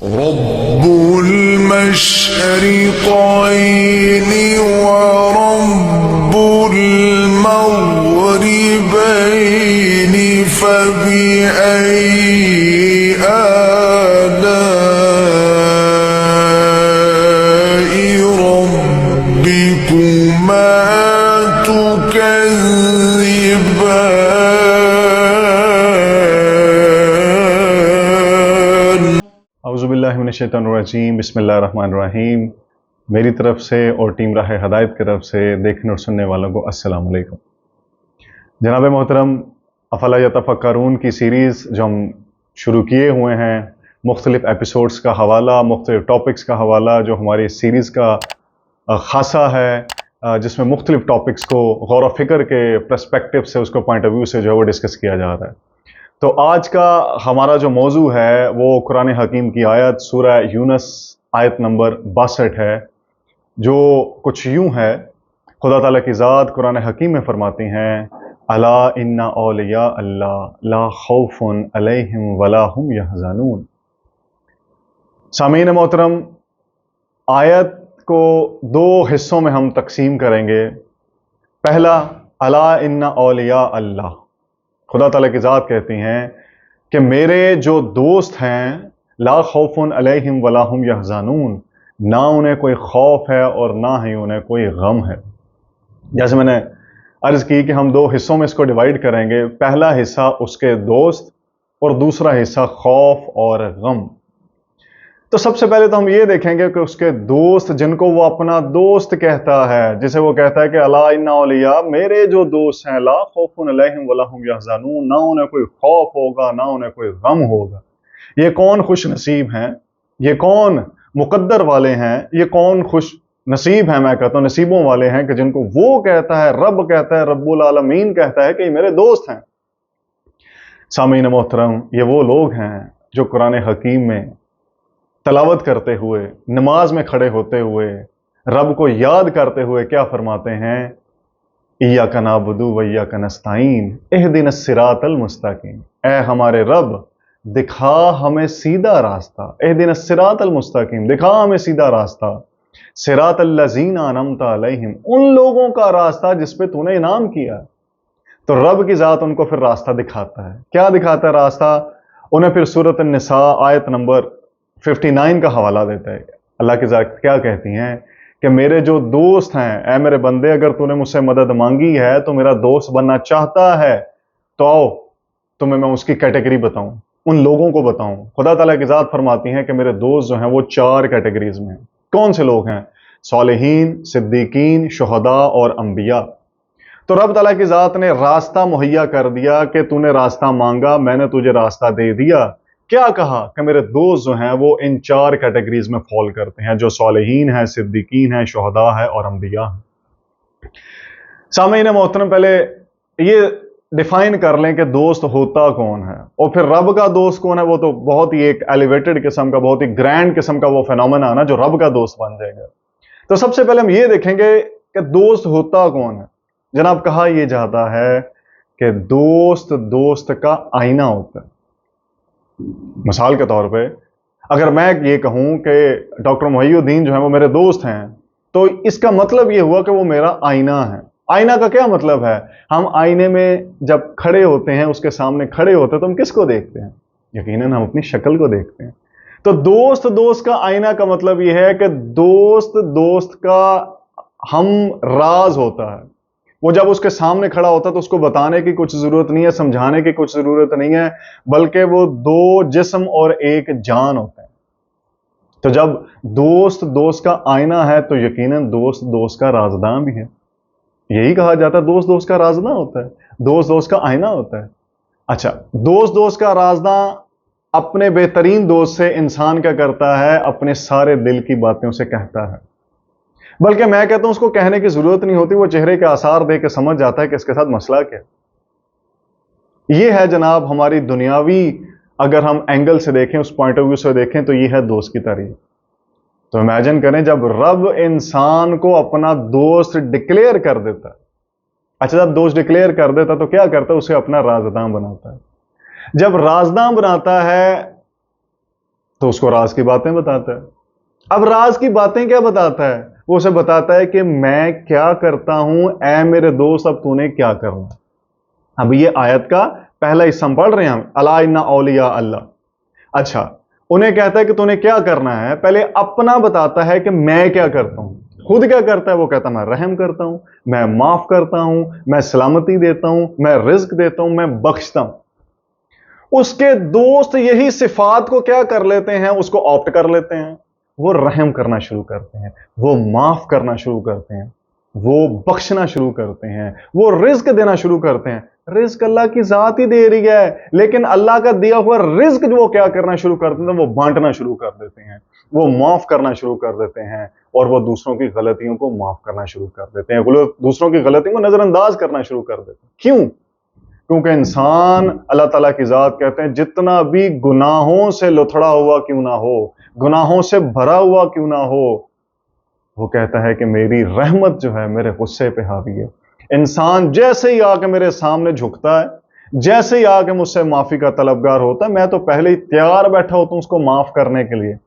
رب المشرقين ورب المغربين فبأي آلاء ربكما تكذبان؟ اعوذ باللہ من الشیطان الرجیم، بسم اللہ الرحمن الرحیم۔ میری طرف سے اور ٹیم راہ ہدایت کی طرف سے دیکھنے اور سننے والوں کو السلام علیکم۔ جناب محترم، افلا یتفکرون کی سیریز جو ہم شروع کیے ہوئے ہیں، مختلف ایپیسوڈز کا حوالہ، مختلف ٹاپکس کا حوالہ، جو ہماری سیریز کا خاصہ ہے، جس میں مختلف ٹاپکس کو غور و فکر کے پرسپیکٹیو سے، اس کو پوائنٹ آف ویو سے جو ہے وہ ڈسکس کیا جا رہا ہے۔ تو آج کا ہمارا جو موضوع ہے وہ قرآن حکیم کی آیت سورہ یونس آیت نمبر 62 ہے، جو کچھ یوں ہے۔ خدا تعالیٰ کی ذات قرآن حکیم میں فرماتی ہیں، الا ان اولیاء اللہ لا خوف علیہم ولا هم یحزنون۔ سامعین محترم، آیت کو دو حصوں میں ہم تقسیم کریں گے۔ پہلا، الا ان اولیاء اللہ، خدا تعالیٰ کی ذات کہتی ہیں کہ میرے جو دوست ہیں، لا خوف علیہم ولا هم یحزنون، نہ انہیں کوئی خوف ہے اور نہ ہی انہیں کوئی غم ہے۔ جیسے میں نے عرض کی کہ ہم دو حصوں میں اس کو ڈیوائیڈ کریں گے۔ پہلا حصہ اس کے دوست اور دوسرا حصہ خوف اور غم۔ تو سب سے پہلے تو ہم یہ دیکھیں گے کہ اس کے دوست، جن کو وہ اپنا دوست کہتا ہے، جسے وہ کہتا ہے کہ الا ان اولیاء، میرے جو دوست ہیں، لا خوف علیہم ولا هم یحزنون، نہ انہیں کوئی خوف ہوگا نہ انہیں کوئی غم ہوگا۔ یہ کون خوش نصیب ہیں، یہ کون مقدر والے ہیں، یہ کون خوش نصیب ہیں، میں کہتا ہوں نصیبوں والے ہیں کہ جن کو وہ کہتا ہے، رب کہتا ہے، رب العالمین کہتا ہے کہ یہ میرے دوست ہیں۔ سامعین محترم، یہ وہ لوگ ہیں جو قرآن حکیم میں تلاوت کرتے ہوئے، نماز میں کھڑے ہوتے ہوئے، رب کو یاد کرتے ہوئے کیا فرماتے ہیں؟ ایاک نعبد و ایاک نستعین اہدنا الصراط المستقیم، اے ہمارے رب دکھا ہمیں سیدھا راستہ، اہدنا الصراط المستقیم، دکھا ہمیں سیدھا راستہ، صراط الذین انعمت علیہم، ان لوگوں کا راستہ جس پہ تو نے انعام کیا۔ تو رب کی ذات ان کو پھر راستہ دکھاتا ہے۔ کیا دکھاتا ہے راستہ؟ انہیں پھر سورۃ النساء آیت نمبر 59 کا حوالہ دیتا ہے۔ اللہ کی ذات کیا کہتی ہیں کہ میرے جو دوست ہیں، اے میرے بندے، اگر تو نے مجھ سے مدد مانگی ہے، تو میرا دوست بننا چاہتا ہے، تو آؤ تمہیں میں اس کی کیٹیگری بتاؤں، ان لوگوں کو بتاؤں۔ خدا تعالیٰ کی ذات فرماتی ہیں کہ میرے دوست جو ہیں وہ 4 کیٹیگریز میں ہیں۔ کون سے لوگ ہیں؟ صالحین، صدیقین، شہداء اور انبیاء۔ تو رب تعالیٰ کی ذات نے راستہ مہیا کر دیا کہ تو نے راستہ مانگا، میں نے تجھے راستہ دے دیا۔ کیا کہا کہ میرے دوست جو ہیں وہ ان 4 کیٹیگریز میں فال کرتے ہیں، جو صالحین ہیں، صدیقین ہیں، شہداء ہیں اور انبیاء ہیں۔ سامعین محترم، پہلے یہ ڈیفائن کر لیں کہ دوست ہوتا کون ہے، اور پھر رب کا دوست کون ہے۔ وہ تو بہت ہی ایک ایلیویٹڈ قسم کا، بہت ہی گرینڈ قسم کا وہ فینومینا ہے نا جو رب کا دوست بن جائے گا۔ تو سب سے پہلے ہم یہ دیکھیں گے کہ دوست ہوتا کون ہے۔ جناب، کہا یہ جاتا ہے کہ دوست کا آئینہ ہوتا ہے۔ مثال کے طور پہ اگر میں یہ کہوں کہ ڈاکٹر محی الدین جو ہیں وہ میرے دوست ہیں، تو اس کا مطلب یہ ہوا کہ وہ میرا آئینہ ہے۔ آئینہ کا کیا مطلب ہے؟ ہم آئینے میں جب کھڑے ہوتے ہیں، اس کے سامنے کھڑے ہوتے ہیں، تو ہم کس کو دیکھتے ہیں؟ یقیناً ہم اپنی شکل کو دیکھتے ہیں۔ تو دوست کا آئینہ کا مطلب یہ ہے کہ دوست کا ہم راز ہوتا ہے۔ وہ جب اس کے سامنے کھڑا ہوتا ہے تو اس کو بتانے کی کچھ ضرورت نہیں ہے، سمجھانے کی کچھ ضرورت نہیں ہے، بلکہ وہ 2 جسم اور 1 جان ہوتے ہیں۔ تو جب دوست کا آئینہ ہے تو یقیناً دوست کا رازداں بھی ہے۔ یہی کہا جاتا ہے دوست کا رازداں ہوتا ہے، دوست کا آئینہ ہوتا ہے۔ اچھا، دوست کا رازداں اپنے بہترین دوست سے انسان کیا کرتا ہے؟ اپنے سارے دل کی باتیں اسے کہتا ہے۔ بلکہ میں کہتا ہوں اس کو کہنے کی ضرورت نہیں ہوتی، وہ چہرے کے آثار دیکھ کے سمجھ جاتا ہے کہ اس کے ساتھ مسئلہ کیا ہے۔ یہ ہے جناب ہماری دنیاوی، اگر ہم اینگل سے دیکھیں، اس پوائنٹ آف ویو سے دیکھیں، تو یہ ہے دوست کی تعریف۔ تو امیجن کریں جب رب انسان کو اپنا دوست ڈکلیئر کر دیتا ہے، اچھا جب دوست ڈکلیئر کر دیتا تو کیا کرتا ہے؟ اسے اپنا رازداں بناتا ہے۔ جب رازداں بناتا ہے तो उसको राज की बातें बताता है। अब राज की बातें क्या बताता है? वो उसे बताता है कि मैं क्या करता हूं, ऐ मेरे दोस्त अब तूने क्या करना। अब ये आयत का पहला हिस्सा हम पढ़ रहे हैं, हम अला इन्ना औलिया अल्लाह। अच्छा, उन्हें कहता है कि तूने क्या करना है, पहले अपना बताता है कि मैं क्या करता हूं। खुद क्या करता है? वो कहता है मैं रहम करता हूं, मैं माफ करता हूं, मैं सलामती देता हूं, मैं रिज्क देता हूं, मैं बख्शता हूं। उसके दोस्त यही सिफात को क्या कर लेते हैं, उसको ऑप्ट कर लेते हैं। वो रहम करना शुरू करते हैं, वो माफ करना शुरू करते हैं, वो बख्शना शुरू करते हैं, वो रिज्क देना शुरू करते हैं। रिज्क अल्लाह की जात ही दे रही है, लेकिन अल्लाह का दिया हुआ रिज्क जो वो क्या करना शुरू करते हैं, वो बांटना शुरू कर देते हैं, वो माफ करना शुरू कर देते हैं, और वो दूसरों की गलतियों को माफ करना शुरू कर देते हैं। वो लोग दूसरों की गलतियों को नजरअंदाज करना शुरू कर देते हैं। क्यों? क्योंकि इंसान, अल्लाह ताला की जात कहते हैं, जितना भी गुनाहों से लुथड़ा हुआ क्यों ना हो, गुनाहों से भरा हुआ क्यों ना हो, वो कहता है कि मेरी रहमत जो है मेरे गुस्से पे हावी है। इंसान जैसे ही आके मेरे सामने झुकता है, जैसे ही आके मुझसे माफी का तलबगार होता है, मैं तो पहले ही तैयार बैठा होता हूं उसको माफ करने के लिए।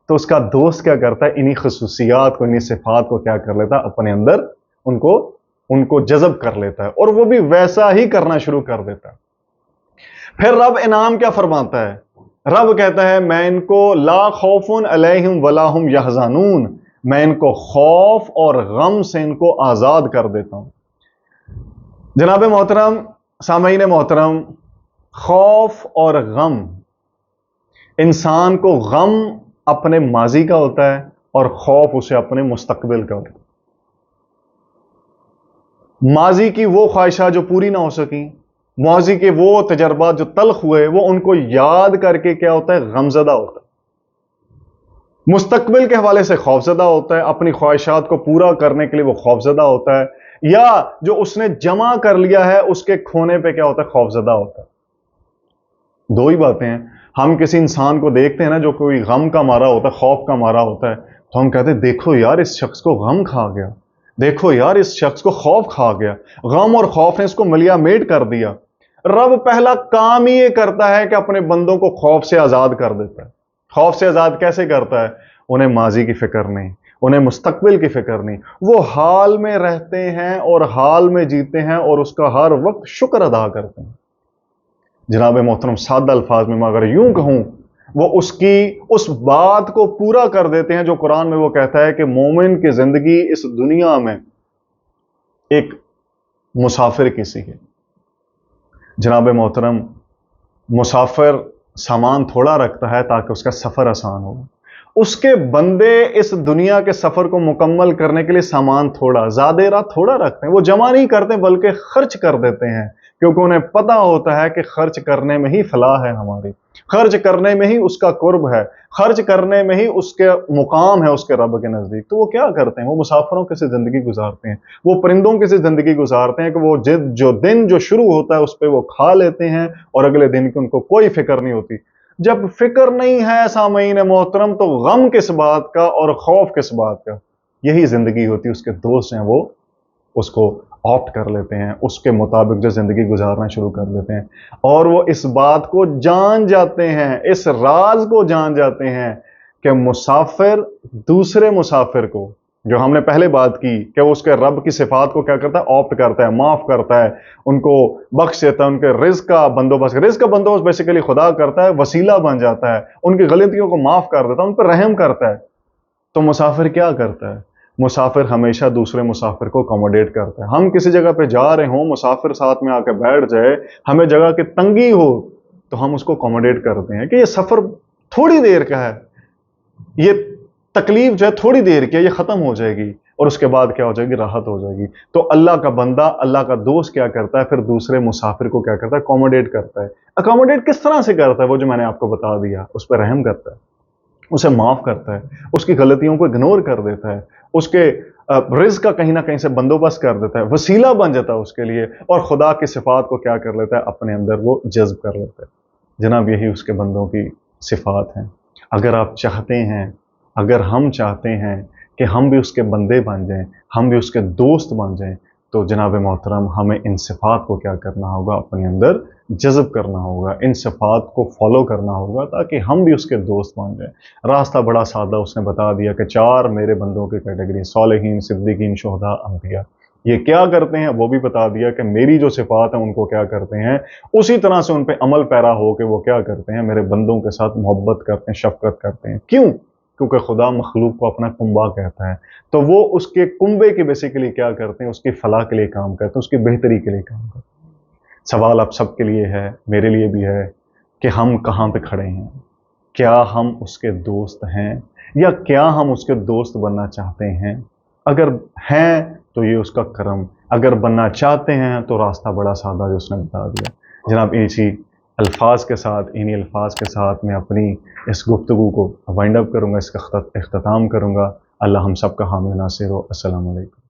तो उसका दोस्त क्या करता है? इन्हीं खसूसियात को, इन्हीं सिफात को क्या कर लेता है? अपने अंदर उनको उनको जज़ब कर लेता है, और वो भी वैसा ही करना शुरू कर देता है। फिर रब इनाम क्या फरमाता है? रब कहता है मैं इनको ला खौफुन अलैहिम वला हुम यहज़ानून, मैं इनको खौफ और गम से इनको आजाद कर देता हूं। जनाब मोहतरम, सामईन मोहतरम, खौफ और गम, इंसान को गम अपने माजी का होता है और खौफ उसे अपने मुस्तकबिल का होता है। माजी की वो ख्वाहिशात जो पूरी ना हो सकी, माजी के वो तजर्बात जो तल्ख हुए, वो उनको याद करके क्या होता है? गमजदा होता है। मुस्तकबिल के हवाले से खौफजदा होता है, अपनी ख्वाहिशात को पूरा करने के लिए वो खौफजदा होता है, या जो उसने जमा कर लिया है उसके खोने पे क्या होता है? खौफजदा होता है। दो ही बातें हैं। हम किसी इंसान को देखते हैं ना जो कोई गम का मारा होता है, खौफ का मारा होता है, तो हम कहते हैं देखो यार इस शख्स को गम खा गया, देखो यार इस शख्स को खौफ खा गया, गम और खौफ ने इसको मलियामेट कर दिया। रब पहला काम ही ये करता है कि अपने बंदों को खौफ से आजाद कर देता है। खौफ से आजाद कैसे करता है? उन्हें माजी की फिक्र नहीं, उन्हें मुस्तकबिल की फिक्र नहीं, वो हाल में रहते हैं और हाल में जीते हैं और उसका हर वक्त शुक्र अदा करते हैं। जनाब मोहतरम, सादा अल्फाज में मैं अगर यूं कहूं, वो उसकी उस बात को पूरा कर देते हैं जो कुरान में वो कहता है कि मोमिन की जिंदगी इस दुनिया में एक मुसाफिर की सी है। जनाब मोहतरम, मुसाफिर सामान थोड़ा रखता है ताकि उसका सफर आसान हो। उसके बंदे इस दुनिया के सफर को मुकम्मल करने के लिए सामान थोड़ा, ज़्यादा थोड़ा रखते हैं। वो जमा नहीं करते बल्कि खर्च कर देते हैं, क्योंकि उन्हें पता होता है कि खर्च करने में ही फलाह है हमारी, खर्च करने में ही उसका कुर्ब है, खर्च करने में ही उसके मुकाम है उसके रब के नज़दीक। तो वो क्या करते हैं? वो मुसाफिरों की सी ज़िंदगी गुजारते हैं, वो परिंदों की सी ज़िंदगी गुजारते हैं कि वो जो दिन जो शुरू होता है उस पर वो खा लेते हैं और अगले दिन की उनको कोई फिक्र नहीं होती। जब फिक्र नहीं है सामईन मोहतरम, तो गम किस बात का और खौफ किस बात का? यही जिंदगी होती है। उसके दोस्त हैं वो उसको ऑप्ट कर लेते हैं, उसके मुताबिक जो जिंदगी गुजारना शुरू कर देते हैं, और वो इस बात को जान जाते हैं, इस राज को जान जाते हैं कि मुसाफिर दूसरे मुसाफिर को, जो हमने पहले बात की कि वो उसके रब की सिफात को क्या करता है? ऑप्ट करता है, माफ करता है, उनको बख्श देता है, उनके रिज़्क का बंदोबस्त बेसिकली खुदा करता है, वसीला बन जाता है, उनकी गलतियों को माफ कर देता है, उन पर रहम करता है। तो मुसाफिर क्या करता है? मुसाफिर हमेशा दूसरे मुसाफिर को अकोमोडेट करता है। हम किसी जगह पे जा रहे हों, मुसाफिर साथ में आके बैठ जाए, हमें जगह की तंगी हो, तो हम उसको अकोमोडेट करते हैं कि ये सफर थोड़ी देर का है, ये तकलीफ जो है थोड़ी देर की है, ये खत्म हो जाएगी और उसके बाद क्या हो जाएगी? राहत हो जाएगी। तो अल्लाह का बंदा, अल्लाह का दोस्त क्या करता है? फिर दूसरे मुसाफिर को क्या करता है? अकोमोडेट करता है। अकोमोडेट किस तरह से करता है? वो जो मैंने आपको बता दिया, उस पर रहम करता है, उसे माफ करता है, उसकी गलतियों को इग्नोर कर देता है, उसके रिज़्क का कहीं ना कहीं से बंदोबस्त कर देता है, वसीला बन जाता है उसके लिए, और खुदा की सिफात को क्या कर लेता है? अपने अंदर वो जज्ब कर लेता है। जनाब, यही उसके बंदों की सिफात हैं। अगर आप चाहते हैं, अगर हम चाहते हैं कि हम भी उसके बंदे बन जाएं, हम भी उसके दोस्त बन जाएं, تو जनाब मोहतरम हमें इन सिफ़ात को क्या करना होगा, अपने अंदर जज़ब करना होगा, इन सिफ़ात को फॉलो करना होगा ताकि हम भी उसके दोस्त बन जाएं। रास्ता बड़ा सादा, उसने बता दिया कि 4 मेरे बंदों की कैटेगरी, सालिहीन, सिद्दीकीन, शुहदा, अंबिया। ये क्या करते हैं वो भी बता दिया कि मेरी जो सिफ़ात हैं उनको क्या करते हैं, उसी तरह से उन पे अमल पैरा हो के वो क्या करते हैं, मेरे बंदों के साथ मोहब्बत करते हैं, शफ़क़त करते हैं। क्यों? क्योंकि खुदा मखलूक को अपना कुंबा कहता है, तो वो उसके कुंबे की बेसिकली क्या करते हैं, उसकी फलाह के लिए काम करते हैं, उसकी बेहतरी के लिए काम करते हैं। सवाल आप सबके लिए है, मेरे लिए भी है कि हम कहाँ पे खड़े हैं। क्या हम उसके दोस्त हैं या क्या हम उसके दोस्त बनना चाहते हैं? अगर हैं तो ये उसका करम, अगर बनना चाहते हैं तो रास्ता बड़ा सादा जो उसने बता दिया। जनाब इसी अल्फाज के साथ, इन्हीं अल्फाज के साथ मैं अपनी इस गुफ्तगू को वाइंड अप करूँगा, इसका इख्तिताम करूँगा। अल्लाह हम सब का हामी नासिर हो। अस्सलामु अलैकुम।